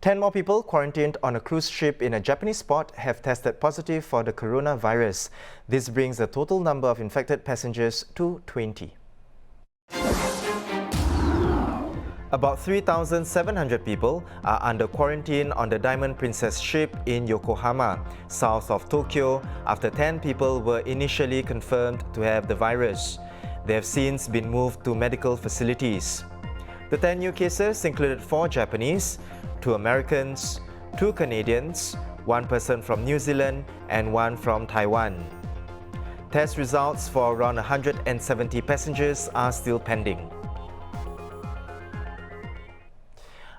10 more people quarantined on a cruise ship in a Japanese port have tested positive for the coronavirus. This brings the total number of infected passengers to 20. About 3,700 people are under quarantine on the Diamond Princess ship in Yokohama, south of Tokyo, after 10 people were initially confirmed to have the virus. They have since been moved to medical facilities. The 10 new cases included 4 Japanese, 2 Americans, 2 Canadians, 1 person from New Zealand and 1 from Taiwan. Test results for around 170 passengers are still pending.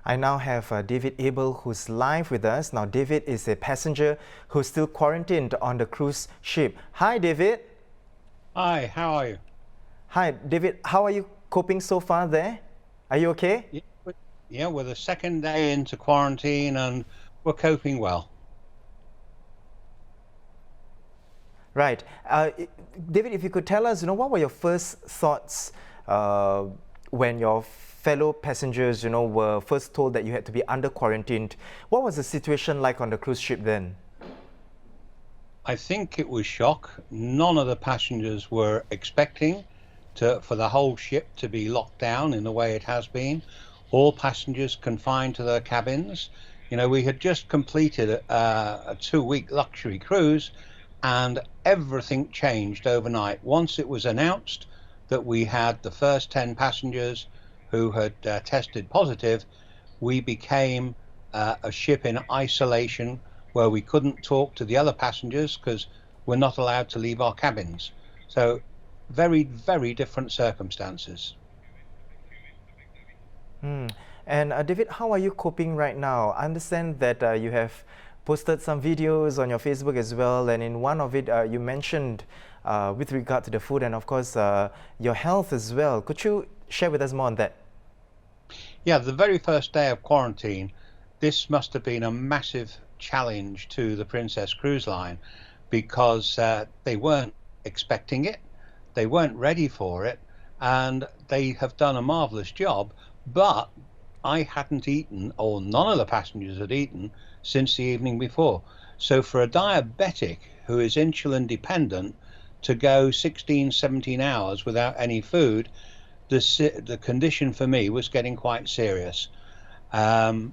I now have David Abel, who's live with us. Now, David is a passenger who's still quarantined on the cruise ship. Hi, David. Hi, how are you? Hi, David. How are you coping so far there? Are you okay? Yeah, we're the second day into quarantine and we're coping well. Right. David, if you could tell us, what were your first thoughts when your fellow passengers, were first told that you had to be under quarantined? What was the situation like on the cruise ship then? I think it was shock. None of the passengers were expecting for the whole ship to be locked down in the way it has been. All passengers confined to their cabins. We had just completed a 2-week luxury cruise and everything changed overnight. Once it was announced that we had the first 10 passengers who had tested positive, we became a ship in isolation where we couldn't talk to the other passengers because we're not allowed to leave our cabins. So very, very different circumstances. And David, how are you coping right now? I understand that you have posted some videos on your Facebook as well, and in one of it you mentioned with regard to the food and of course your health as well. Could you share with us more on that? Yeah, the very first day of quarantine, this must have been a massive challenge to the Princess Cruise Line because they weren't expecting it, they weren't ready for it, and they have done a marvelous job. But I hadn't eaten, or none of the passengers had eaten, since the evening before. So for a diabetic who is insulin dependent to go 16, 17 hours without any food, the condition for me was getting quite serious. The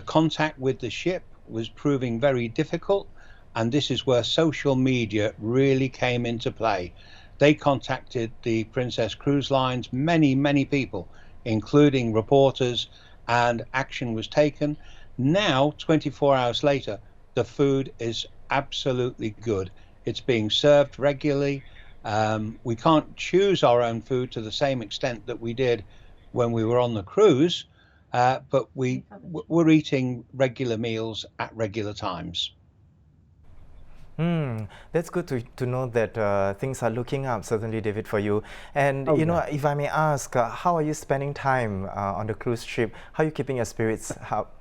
contact with the ship was proving very difficult, and this is where social media really came into play. They contacted the Princess Cruise Lines, many people, including reporters, and action was taken. Now, 24 hours later, the food is absolutely good. It's being served regularly. We can't choose our own food to the same extent that we did when we were on the cruise, but we're eating regular meals at regular times. That's good to know that things are looking up, certainly, David, for you. And, if I may ask, how are you spending time on the cruise ship? How are you keeping your spirits up?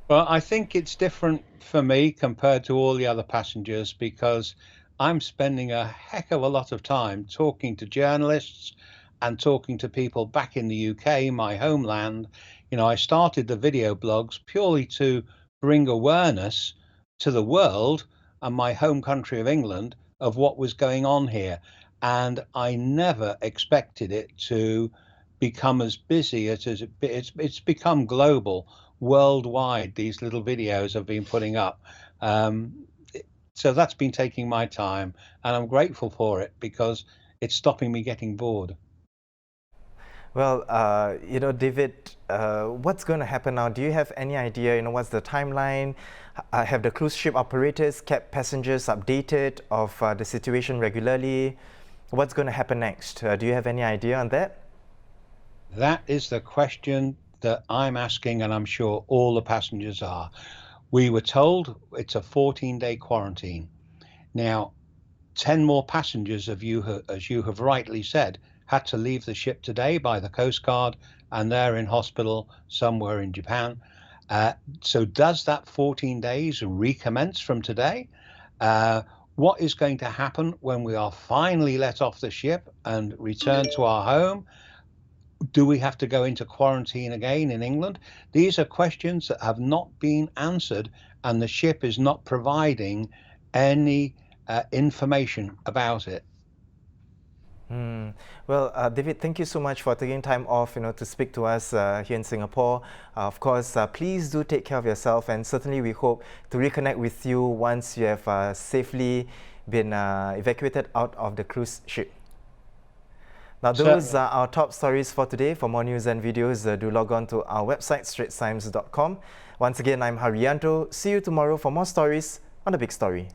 Well, I think it's different for me compared to all the other passengers because I'm spending a heck of a lot of time talking to journalists and talking to people back in the UK, my homeland. I started the video blogs purely to bring awareness to the world and my home country of England of what was going on here. And I never expected it to become as busy as it's become global, worldwide. These little videos have been putting up. So that's been taking my time, and I'm grateful for it because it's stopping me getting bored. Well, David, what's going to happen now? Do you have any idea, what's the timeline? Have the cruise ship operators kept passengers updated of the situation regularly? What's going to happen next? Do you have any idea on that? That is the question that I'm asking, and I'm sure all the passengers are. We were told it's a 14-day quarantine. Now, 10 more passengers, as you have rightly said, had to leave the ship today by the Coast Guard, and they're in hospital somewhere in Japan. So does that 14 days recommence from today? What is going to happen when we are finally let off the ship and return to our home? Do we have to go into quarantine again in England? These are questions that have not been answered, and the ship is not providing any information about it. Well, David, thank you so much for taking time off, to speak to us here in Singapore. Of course, please do take care of yourself, and certainly we hope to reconnect with you once you have safely been evacuated out of the cruise ship. Now, those are our top stories for today. For more news and videos, do log on to our website, straitstimes.com. Once again, I'm Hairianto. See you tomorrow for more stories on The Big Story.